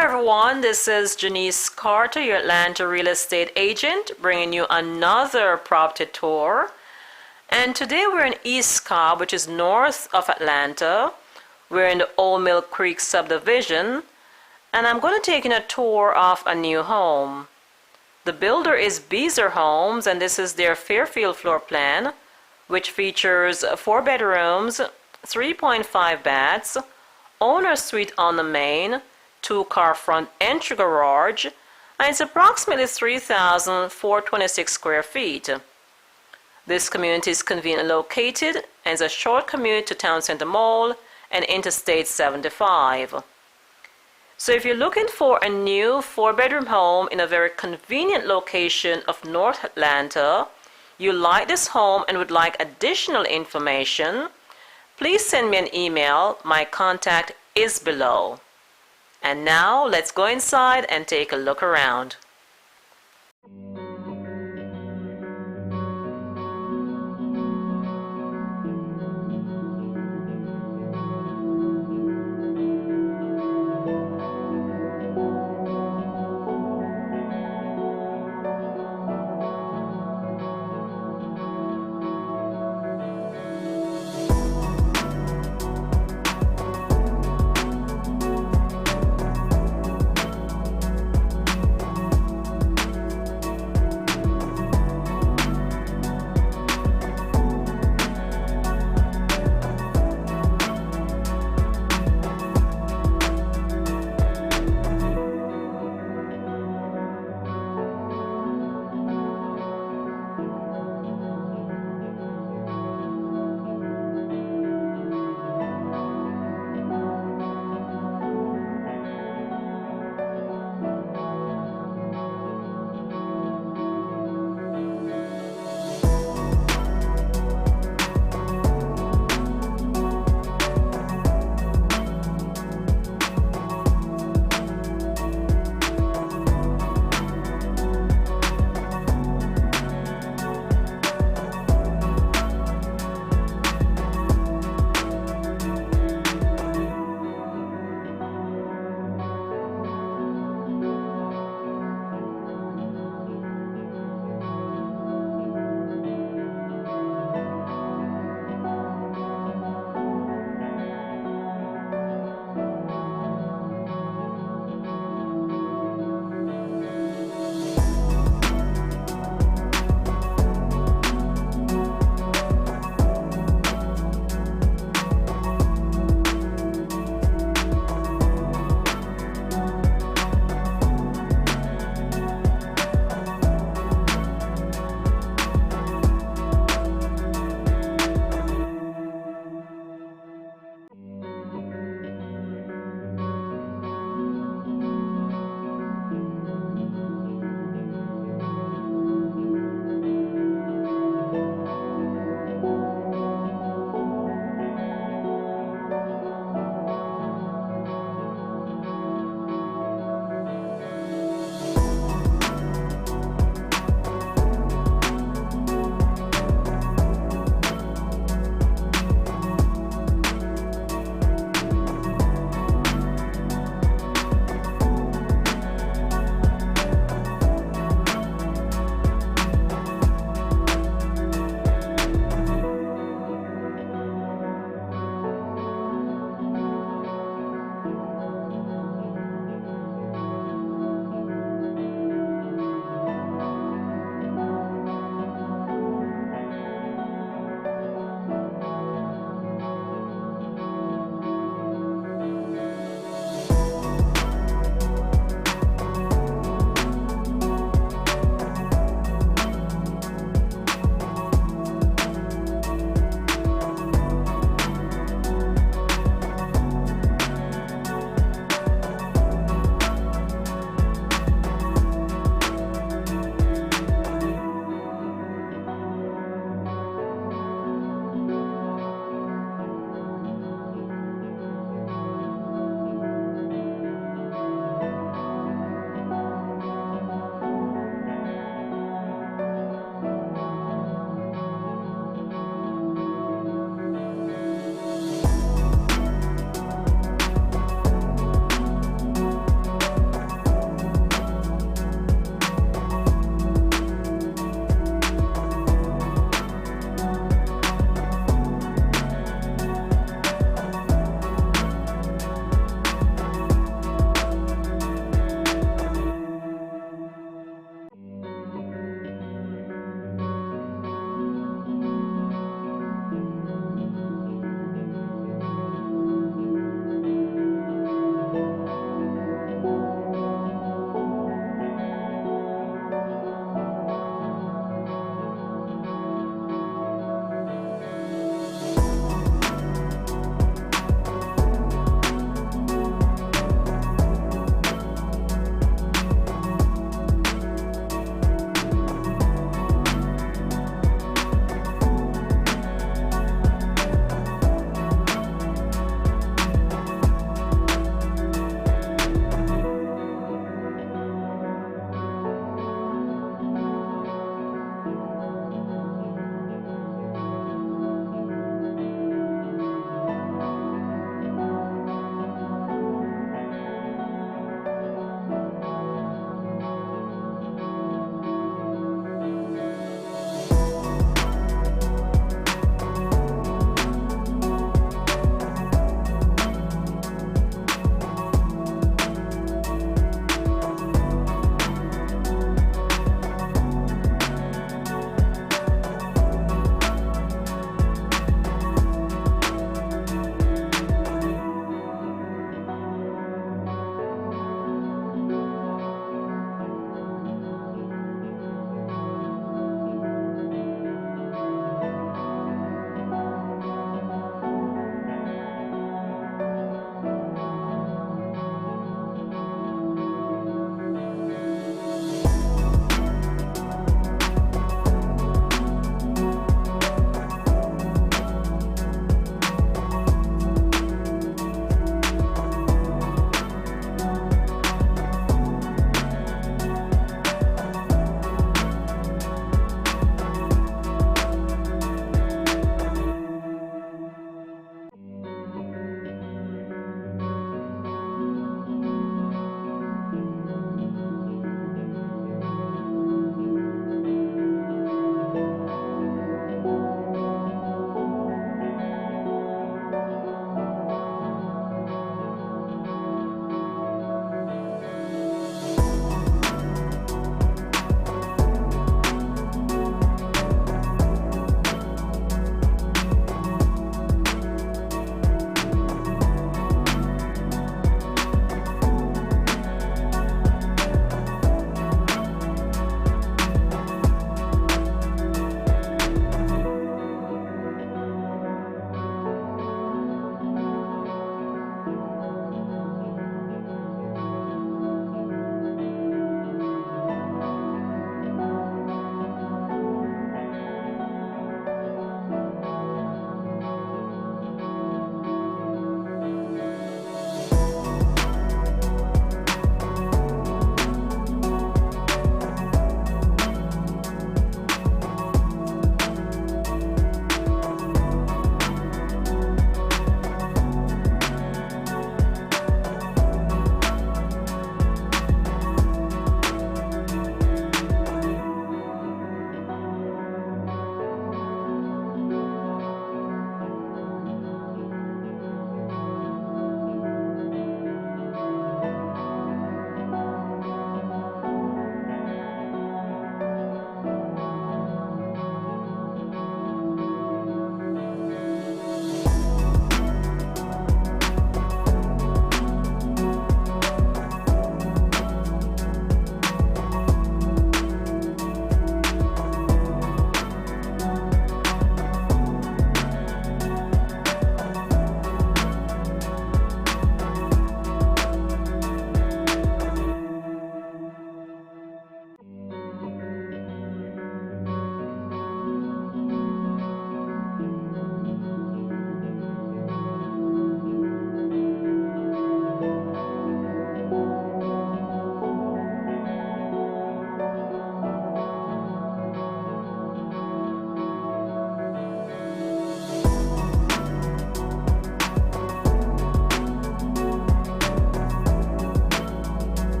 everyone, this is Janice Carter, your Atlanta real estate agent, bringing you another property tour. And today we're in East Cobb, which is north of Atlanta. We're in the Old Mill Creek subdivision, and I'm going to take you on a tour of a new home. The builder is Bdrm Homes, and this is their Fairfield floor plan, which features 4 bedrooms, 3.5 baths, owner suite on the main, 2-car front entry garage, and it's approximately 3,426 square feet. This community is conveniently located and is a short commute to Town Center Mall and Interstate 75. So if you're looking for a new 4-bedroom home in a very convenient location of North Atlanta, you like this home and would like additional information, please send me an email. My contact is below. And now let's go inside and take a look around.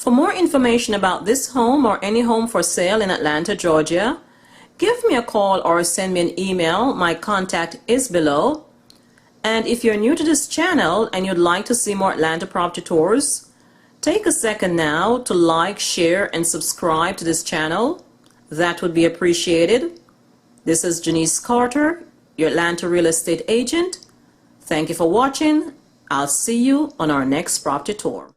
For more information about this home or any home for sale in Atlanta, Georgia, give me a call or send me an email. My contact is below. And if you're new to this channel and you'd like to see more Atlanta property tours, take a second now to like, share, and subscribe to this channel. That would be appreciated. This is Janice Carter, your Atlanta real estate agent. Thank you for watching. I'll see you on our next property tour.